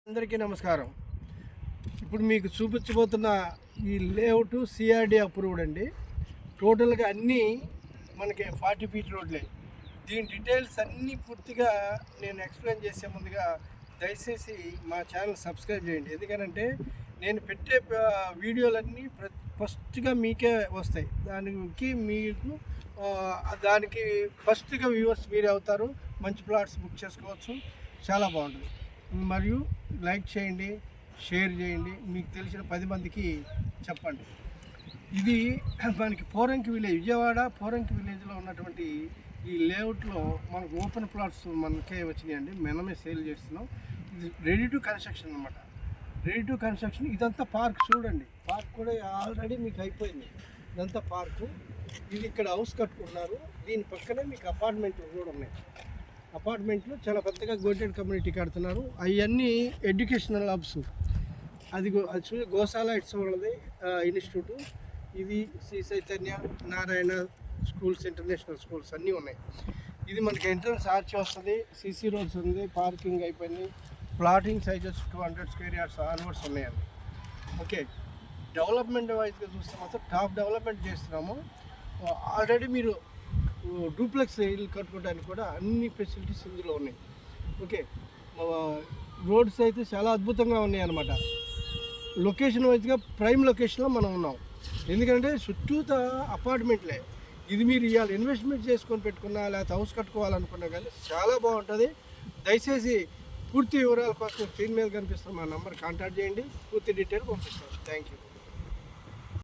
అందరికీ నమస్కారం. ఇప్పుడు మీకు చూపించబోతున్న ఈ లేఅవుట్ సిఆర్డి అప్రూవ్డ్ అండి. టోటల్గా అన్నీ మనకి 40 ఫీట్ రోడ్లే. దీని డీటెయిల్స్ అన్నీ పూర్తిగా నేను ఎక్స్ప్లెయిన్ చేసే ముందుగా దయచేసి మా ఛానల్ సబ్స్క్రైబ్ చేయండి. ఎందుకనంటే నేను పెట్టే వీడియోలన్నీ ఫస్ట్గా మీకే వస్తాయి. దానికి ఫస్ట్గా వ్యూవర్స్ మీరే అవుతారు. మంచి ప్లాట్స్ బుక్ చేసుకోవచ్చు. చాలా బాగుంటుంది. మరియు లైక్ చేయండి, షేర్ చేయండి, మీకు తెలిసిన 10 మందికి చెప్పండి. ఇది మనకి పోరంకి విలేజ్, విజయవాడ పోరంకి విలేజ్లో ఉన్నటువంటి ఈ లేఅవుట్లో మనకు ఓపెన్ ప్లాట్స్ మనకే వచ్చినాయండి. మనమే సేల్ చేస్తున్నాం. ఇది రెడీ టు కన్స్ట్రక్షన్ అనమాట. Ready to construction. ఇదంతా పార్క్ చూడండి. పార్క్ కూడా ఆల్రెడీ మీకు అయిపోయింది. ఇదంతా పార్కు. ఇది ఇక్కడ హౌస్ కట్టుకుంటున్నారు. దీని పక్కనే మీకు అపార్ట్మెంట్లు కూడా ఉన్నాయి. అపార్ట్మెంట్లు చాలా పెద్దగా గోటెడ్ కమ్యూనిటీ కడుతున్నారు. అవన్నీ ఎడ్యుకేషనల్ హబ్స్. అది చూసి గోశాల ఇట్స్ వాళ్ళది ఇన్స్టిట్యూట్. ఇది Sri Chaitanya Narayana schools, international schools అన్నీ ఉన్నాయి. ఇది మనకి ఎంట్రన్స్ ఆర్చ్ వస్తుంది. సిసి రోడ్స్ ఉంది. పార్కింగ్ అయిపోయింది. Plotting sizes 200 square yards onwards ఉన్నాయండి. ఓకే, డెవలప్మెంట్ వైజ్గా చూస్తే మాత్రం టాప్ డెవలప్మెంట్ చేస్తున్నాము. ఆల్రెడీ మీరు డూప్లెక్స్ ఇల్లు కట్టుకోవడానికి కూడా అన్ని ఫెసిలిటీస్ ఇందులో ఉన్నాయి. ఓకే, రోడ్స్ అయితే చాలా అద్భుతంగా ఉన్నాయి అన్నమాట. లొకేషన్ వైజ్గా ప్రైమ్ లొకేషన్లో మనం ఉన్నాం. ఎందుకంటే చుట్టూత అపార్ట్మెంట్లే. ఇది మీరు ఇవాళ ఇన్వెస్ట్మెంట్ చేసుకొని పెట్టుకున్నా లేకపోతే హౌస్ కట్టుకోవాలనుకున్నా కానీ చాలా బాగుంటుంది. దయచేసి పూర్తి వివరాల కోసం స్క్రీన్ మీద కనిపిస్తున్న మా నెంబర్ కాంటాక్ట్ చేయండి. పూర్తి డీటెయిల్ పంపిస్తాను. Thank you.